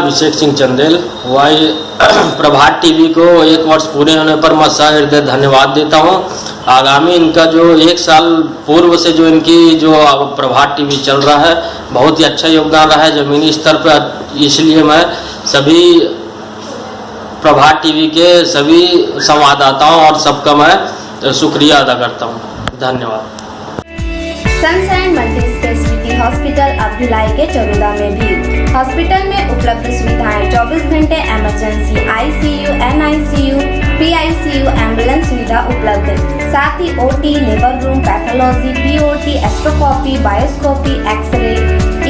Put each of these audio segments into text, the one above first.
Abhishek Singh Chandel. Y प्रभात TV को 1 वर्ष पूरे होने पर मैं सहृदय धन्यवाद देता हूं। आगामी इनका जो 1 साल पूर्व से जो इनकी जो प्रभात टीवी चल रहा है, बहुत ही अच्छा योगदान रहा है ज़मीनी स्तर पर। इसलिए मैं सभी प्रभात टीवी के सभी संवाददाताओं और सबका मैं शुक्रिया अदा करता हूं। धन्यवाद। सनशाइन मल्टी स्पेशलिटी हॉस्पिटल अब भिलाई के चरोदा में भी। हॉस्पिटल में उपलब्ध सुविधाएं 24 घंटे emergency, ICU, NICU, PICU, ambulance सुविधा उपलब्ध है। साथ ही OT, labour room, pathology, POT, एस्ट्रोस्कोपी, बायोस्कोपी, एक्सरे,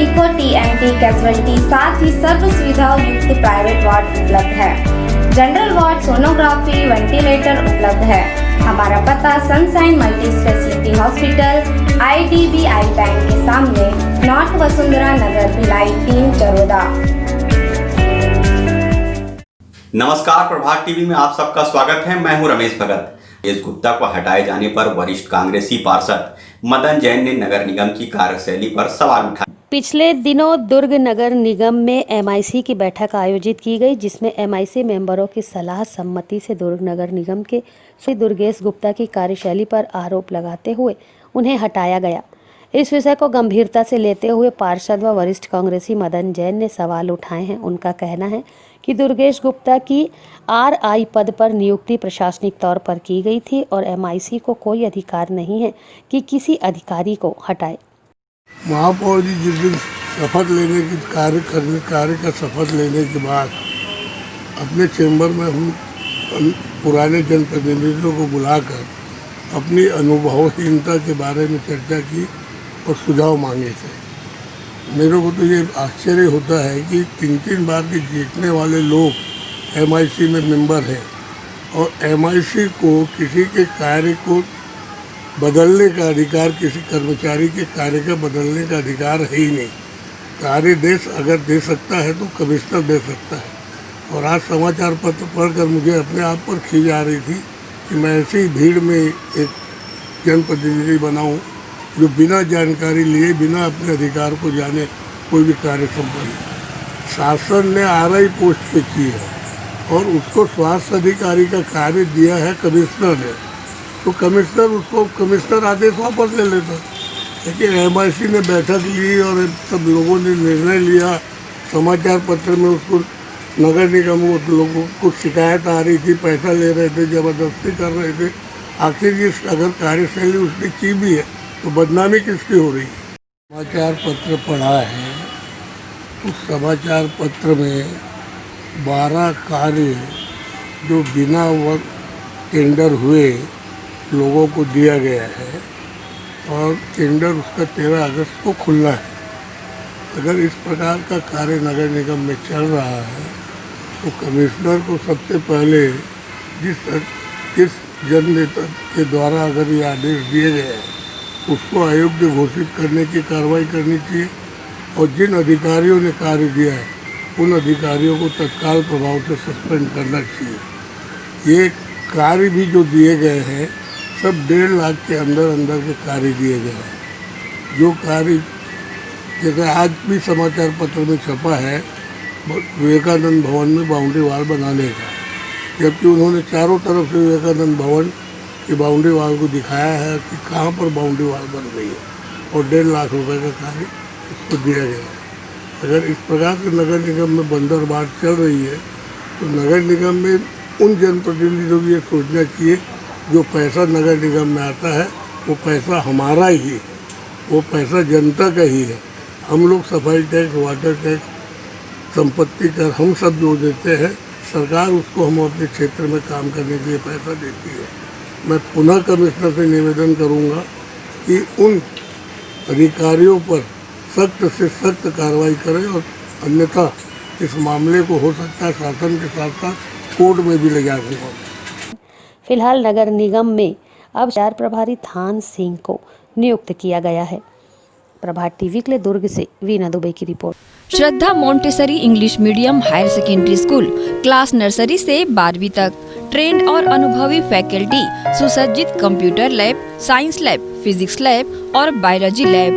इको, टीएनटी, कैजुअलिटी, साथ ही सर्व सुविधाओं युक्त प्राइवेट वार्ड उपलब्ध है। जनरल वार्ड, सोनोग्राफी, वेंटिलेटर उपलब्ध है। हमारा पता sunshine multi speciality hospital, IDBI bank के सामने, नॉर्थ वसुंधरा नगर, भिलाई 3, चरोदा। नमस्कार, प्रभात टीवी में आप सबका स्वागत है। मैं हूं रमेश भगत। एस गुप्ता को हटाए जाने पर वरिष्ठ कांग्रेसी पार्षद मदन जैन ने नगर निगम की कार्यशैली पर सवाल उठाए। पिछले दिनों दुर्ग नगर निगम में MIC की बैठक आयोजित की गई, जिसमें MIC मेंबरों की सलाह सम्मति से दुर्ग नगर निगम के श्री दुर्गेश गुप्ता की कार्यशैली पर आरोप लगाते हुए उन्हें हटाया गया। इस विषय को गंभीरता से लेते हुए पार्षद व वरिष्ठ कांग्रेसी मदन जैन ने सवाल उठाए हैं। उनका कहना है कि दुर्गेश गुप्ता की RI पद पर नियुक्ति प्रशासनिक तौर पर की गई थी और MIC को कोई अधिकार नहीं है कि किसी अधिकारी को हटाए। महापौर जी जिस दिन शपथ लेने की कार्य का शपथ लेने के बाद अपने चैम्बर में हम पुराने जनप्रतिनिधियों को बुलाकर अपनी अनुभवहीनता के बारे में चर्चा की और सुझाव मांगे थे। मेरे को तो ये आश्चर्य होता है कि 3 बार के जीतने वाले लोग MIC में मेंबर हैं और MIC को किसी के कार्य को बदलने का अधिकार, किसी कर्मचारी के कार्य का बदलने का अधिकार है ही नहीं। कार्य देश अगर दे सकता है तो कमिश्नर दे सकता है। और आज समाचार पत्र पढ़कर मुझे अपने आप पर खींच आ रही थी कि मैं ऐसी भीड़ में एक जनप्रतिनिधि बनाऊं जो बिना जानकारी लिए, बिना अपने अधिकार को जाने कोई भी कार्य संपन्न। शासन ने RI पोस्ट पे की है और उसको स्वास्थ्य अधिकारी का कार्य दिया है कमिश्नर ने, तो कमिश्नर आदेश वापस ले लेता। लेकिन MIC ने बैठक ली और सब लोगों ने निर्णय लिया। समाचार पत्र में उसको नगर निगम लोगों को शिकायत आ रही थी, पैसा ले रहे थे, ज़बरदस्ती कर रहे थे। आखिर ये अगर कार्यशैली उसने की भी है तो बदनामी किसकी हो रही है? समाचार पत्र पढ़ा है, उस समाचार पत्र में 12 कार्य जो बिना वक्त टेंडर हुए लोगों को दिया गया है और टेंडर उसका 13 अगस्त को खुलना है। अगर इस प्रकार का कार्य नगर निगम में चल रहा है तो कमिश्नर को सबसे पहले जिस जननेता के द्वारा अगर ये आदेश दिए गए हैं उसको अयोग्य घोषित करने की कार्रवाई करनी चाहिए और जिन अधिकारियों ने कार्य दिया है उन अधिकारियों को तत्काल प्रभाव से सस्पेंड करना चाहिए। ये कार्य भी जो दिए गए हैं सब 1.5 लाख के अंदर के कार्य दिए गए हैं। जो कार्य जैसे आज भी समाचार पत्र में छपा है विवेकानंद भवन में बाउंड्री वाल बनाने का, जबकि उन्होंने चारों तरफ से विवेकानंद भवन की बाउंड्री वाल को दिखाया है कि कहाँ पर बाउंड्री वाल बन रही है और 1.5 लाख रुपए का कार्य उसको दिया गया है। अगर इस प्रकार से नगर निगम में बंदरबाट चल रही है तो नगर निगम में उन जनप्रतिनिधियों को ये सोचना चाहिए जो पैसा नगर निगम में आता है वो पैसा हमारा ही है, वो पैसा जनता का ही है। हम लोग सफाई टैक्स, वाटर टैक्स, संपत्ति कर हम सब जो देते हैं, सरकार उसको हम अपने क्षेत्र में काम करने के लिए पैसा देती है। मैं पुनः कमिश्नर से निवेदन करूंगा कि उन अधिकारियों पर सख्त से सख्त कार्रवाई करें और अन्यथा इस मामले को हो सकता है शासन के साथ साथ कोर्ट में भी ले जाके। फिलहाल नगर निगम में अब 4 प्रभारी थान सिंह को नियुक्त किया गया है। प्रभात टीवी के लिए दुर्ग से वीना दुबे की report. Shraddha Montessori English medium higher secondary school, class nursery से 12वीं तक, ट्रेंड और अनुभवी फैकल्टी, सुसज्जित computer lab, science lab, physics lab और बायोलॉजी लैब।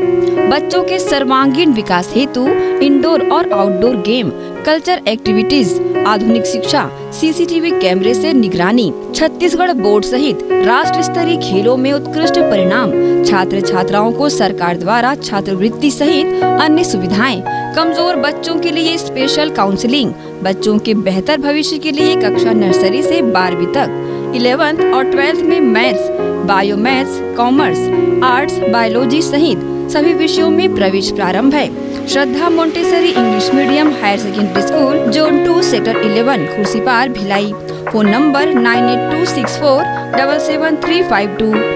बच्चों के सर्वांगीण विकास हेतु इंडोर और आउटडोर गेम, कल्चर एक्टिविटीज, आधुनिक शिक्षा, सीसीटीवी कैमरे से निगरानी, छत्तीसगढ़ बोर्ड सहित राष्ट्र स्तरीय खेलों में उत्कृष्ट परिणाम, छात्र छात्राओं को सरकार द्वारा छात्रवृत्ति सहित अन्य सुविधाएं, कमजोर बच्चों के लिए स्पेशल काउंसलिंग, बच्चों के बेहतर भविष्य के लिए कक्षा नर्सरी से 12वीं तक, 11th और 12th में maths, bio maths, commerce, arts, biology सहित सभी विषयों में प्रवेश प्रारंभ है। Shraddha Montessori English medium higher secondary school, zone 2, sector 11, Khursipar, Bhilai. Phone number 9826477352।